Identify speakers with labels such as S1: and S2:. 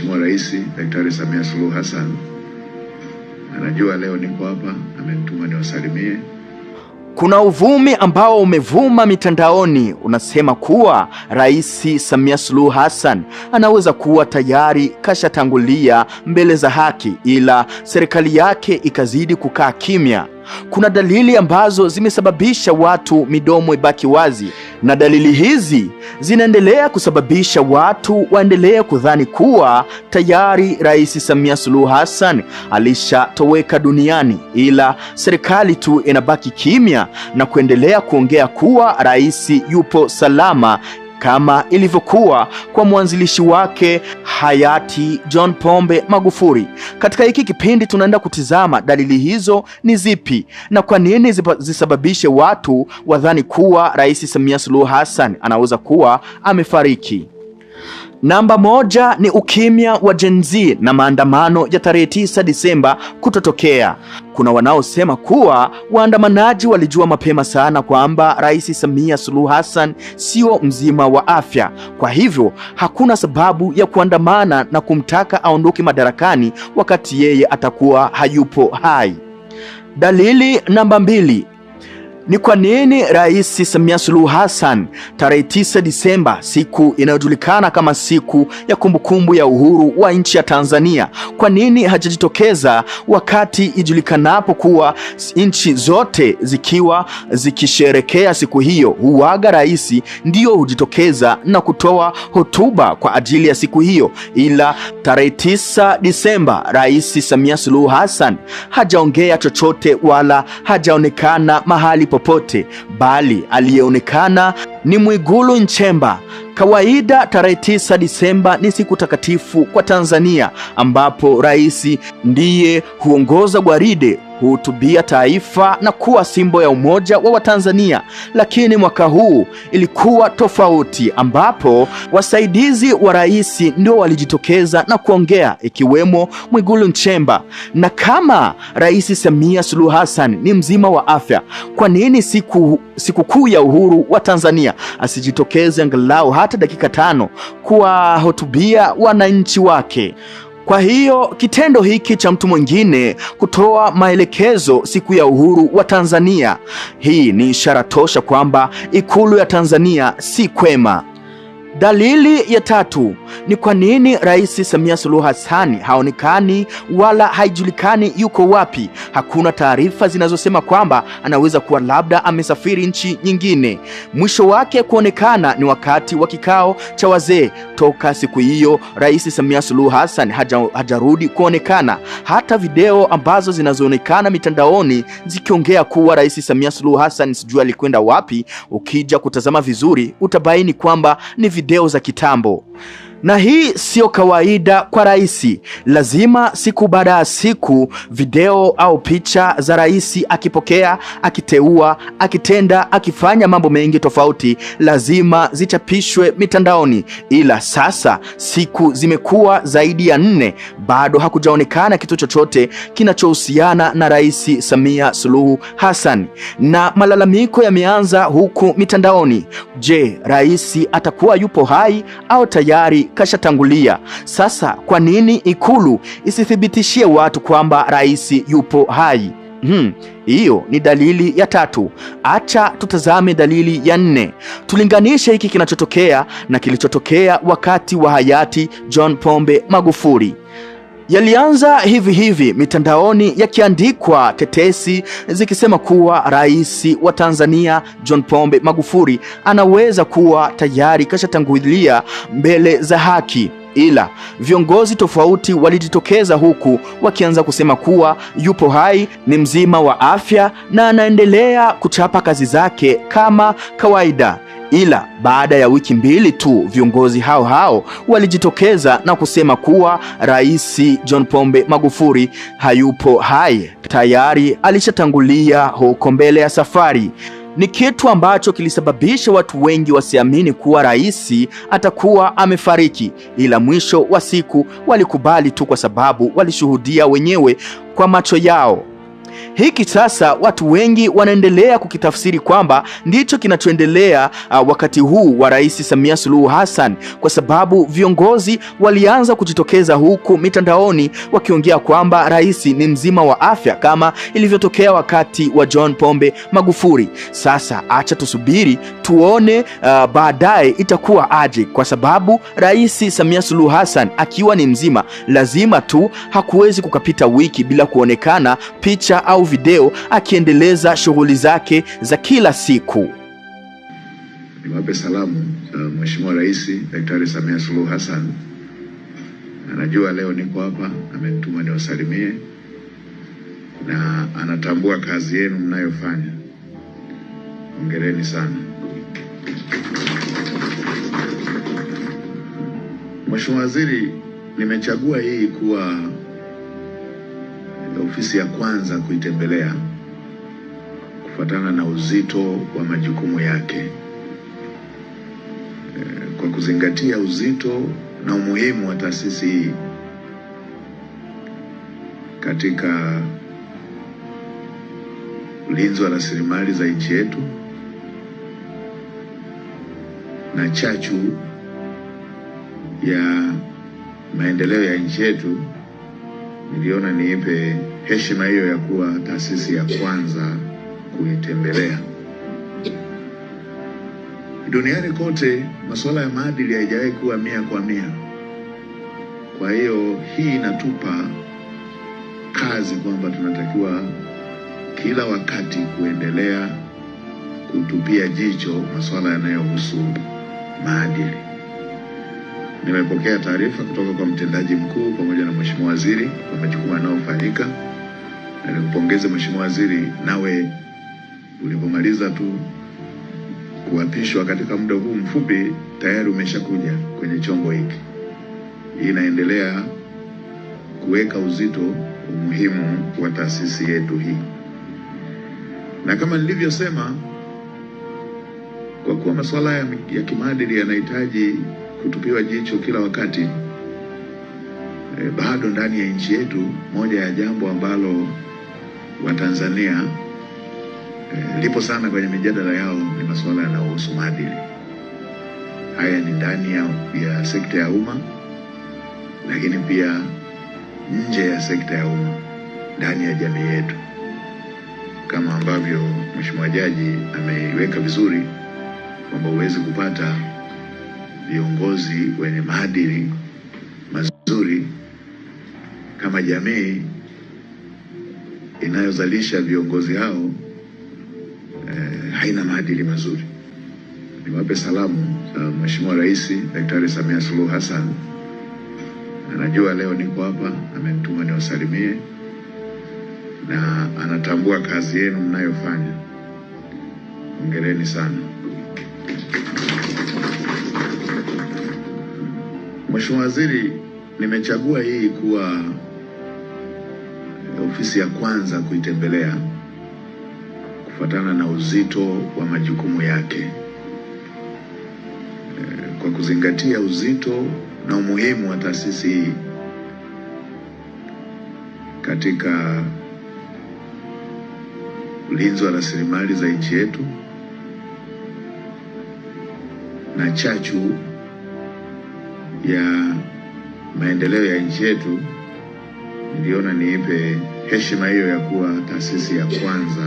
S1: Mheshimiwa Rais Daktari Samia Suluhu Hassan anajua leo nipo hapa, amenituma niwasalimie.
S2: Kuna uvumi ambao umevuma mitandaoni unasema kuwa Rais Samia Suluhu Hassan anaweza kuwa tayari kashatangulia mbele za haki, ila serikali yake ikazidi kukaa kimya. Kuna dalili ambazo zimesababisha watu midomo ibaki wazi, na dalili hizi zinaendelea kusababisha watu waendelee kudhani kuwa tayari Rais Samia Suluhu Hassan alishatoweka duniani, ila serikali tu inabaki kimya na kuendelea kuongea kuwa rais yupo salama, kama ilivyokuwa kwa mwanzilishi wake hayati John Pombe Magufuli. Katika hiki kipindi tunaenda kutizama dalili hizo ni zipi na kwa nini zisababishe watu wadhani kuwa Rais Samia Suluhu Hassan anaweza kuwa amefariki. Namba moja ni ukimya wa Gen Z na maandamano ya tarehe 9 Disemba kutotokea. Kuna wanaosema kuwa waandamanaji walijua mapema sana kwamba Rais Samia Suluhu Hassan sio mzima wa afya, kwa hivyo hakuna sababu ya kuandamana na kumtaka aondoke madarakani wakati yeye atakuwa hayupo hai. Dalili namba mbili ni kwa nini Rais Samia Suluhu Hassan tarehe 9 Disemba, siku inayojulikana kama siku ya kumbukumbu ya uhuru wa nchi ya Tanzania, kwa nini hajajitokeza wakati ijulikanapo kuwa nchi zote zikiwa zikisherekea siku hiyo huaga rais ndio hujitokeza na kutoa hotuba kwa ajili ya siku hiyo? Ila tarehe 9 Disemba Rais Samia Suluhu Hassan hajaongea chochote wala hajaonekana mahali popote, bali aliyeonekana ni Mwigulu Nchemba. Kawaida tarehe 9 Disemba ni siku takatifu kwa Tanzania, ambapo rais ndiye huongoza gwaride, huhutubia taifa na kuwa simbo ya umoja wa Watanzania. Lakini mwaka huu ilikuwa tofauti, ambapo wasaidizi wa rais ndio walijitokeza na kuongea, ikiwemo Mwigulu Nchemba. Na kama Rais Samia Suluhu Hassan ni mzima wa afya, kwa nini sikukuu ya uhuru wa Tanzania asijitokeze angalau hata dakika 5 kuwahutubia wananchi wake? Kwa hiyo kitendo hiki cha mtu mwingine kutoa maelekezo siku ya uhuru wa Tanzania, hii ni ishara tosha kwamba Ikulu ya Tanzania si kwema. Dalili ya tatu ni kwa nini Rais Samia Suluhu Hassan haonekani wala haijulikani yuko wapi. Hakuna taarifa zinazosema kwamba anaweza kuwa labda amesafiri nchi nyingine. Mwisho wake kuonekana ni wakati wa kikao cha wazee. Toka siku hiyo Rais Samia Suluhu Hassan hajarudi kuonekana. Hata video ambazo zinazoonekana mitandaoni zikiongea kuwa Rais Samia Suluhu Hassan sijui alikwenda wapi, ukija kutazama vizuri utabaini kwamba ni video za kitambo. Na hii sio kawaida kwa rais. Lazima siku baada ya siku video au picha za rais akipokea, akiteua, akitenda, akifanya mambo mengi tofauti lazima zichapishwe mitandaoni. Ila sasa siku zimekuwa zaidi ya 4, bado hakujaonekana kitu chochote kinachohusiana na Rais Samia Suluhu Hassan, na malalamiko yameanza huku mitandaoni. Je, rais atakuwa yupo hai au tayari kashatangulia? Sasa kwa nini Ikulu isithibitishie watu kwamba rais yupo hai? Hiyo ni dalili ya 3. Acha tutazame dalili ya 4. Tulinganishe hiki kinachotokea na kilichotokea wakati wa hayati John Pombe Magufuli. Yalianza hivi mitandaoni yakiandikwa tetesi zikisema kuwa rais wa Tanzania John Pombe Magufuli anaweza kuwa tayari kashatangulia mbele za haki, ila viongozi tofauti walijitokeza huku wakianza kusema kuwa yupo hai, ni mzima wa afya na anaendelea kuchapa kazi zake kama kawaida. Ila baada ya wiki 2 tu viongozi hao walijitokeza na kusema kuwa Rais John Pombe Magufuli hayupo hai, tayari alishatangulia huko mbele ya safari. Ni kitu ambacho kilisababisha watu wengi wasiamini kuwa rais atakuwa amefariki, ila mwisho wa siku walikubali tu kwa sababu walishuhudia wenyewe kwa macho yao. Hiki sasa watu wengi wanaendelea kukitafsiri kwamba ndicho kinachoendelea wakati huu wa Rais Samia Suluhu Hassan, kwa sababu viongozi walianza kujitokeza huku mitandaoni wakiongea kwamba rais ni mzima wa afya kama ilivyotokea wakati wa John Pombe Magufuli. Sasa acha tusubiri tuone baadaye itakuwa aje, kwa sababu Rais Samia Suluhu Hassan akiwa ni mzima, lazima tu hakuwezi kukapita wiki bila kuonekana picha au video akiendeleza shughuli zake za kila siku.
S1: Niwape salamu Mheshimiwa Rais Daktari Samia Suluhu Hassan. Anajua leo niko hapa, amenituma niwasalimie na anatambua kazi yenu mnayofanya. Hongereni sana. Mheshimiwa Waziri, nimechagua hii kuwa ofisi ya kwanza kuitembelea kufuatana na uzito wa majukumu yake. Kwa kuzingatia uzito na umuhimu wa taasisi hii katika ulinzi wa rasilimali za nchi yetu na chachu ya maendeleo ya nchi yetu, niliona niipe heshima hiyo ya kuwa taasisi ya kwanza kuitembelea. Duniani kote masuala ya maadili haijawahi kuwa 100%. Kwa hiyo hii inatupa kazi kwamba tunatakiwa kila wakati kuendelea kutupia jicho masuala yanayohusu maadili. Nimepokea taarifa kutoka kwa mtendaji mkuu pamoja na Mheshimiwa Waziri kwa majukumu yanayofanyika, na nikupongeze Mheshimiwa Waziri, nawe ulipomaliza tu kuapishwa katika muda huu mfupi tayari umeshakuja kwenye chombo hiki. Hii inaendelea kuweka uzito umuhimu wa taasisi yetu hii, na kama nilivyosema, kwa kuwa masuala ya kimaadili yanahitaji kutupiwa jicho kila wakati, bado ndani ya nchi yetu moja ya jambo ambalo Watanzania lipo sana kwenye mijadala yao ni masuala yanayohusu maadili. Haya ni ndani ya sekta ya umma, lakini pia nje ya sekta ya umma, ndani ya jamii yetu, kama ambavyo Mheshimiwa Jaji ameiweka vizuri kwamba huwezi kupata viongozi wenye maadili mazuri kama jamii inayozalisha viongozi hao haina maadili mazuri. Niwape salamu Mheshimiwa Rais Daktari Samia Suluhu Hassan. Anajua leo niko hapa, amenituma niwasalimie na anatambua kazi yenu mnayofanya. Hongereni sana. Mheshimiwa Waziri, nimechagua hii kuwa ofisi ya kwanza kuitembelea kufuatana na uzito wa majukumu yake. Kwa kuzingatia uzito na umuhimu wa taasisi hii katika ulinzi wa rasilimali za nchi yetu na chachu ya maendeleo ya nchi yetu, niliona niipe heshima hiyo ya kuwa taasisi ya kwanza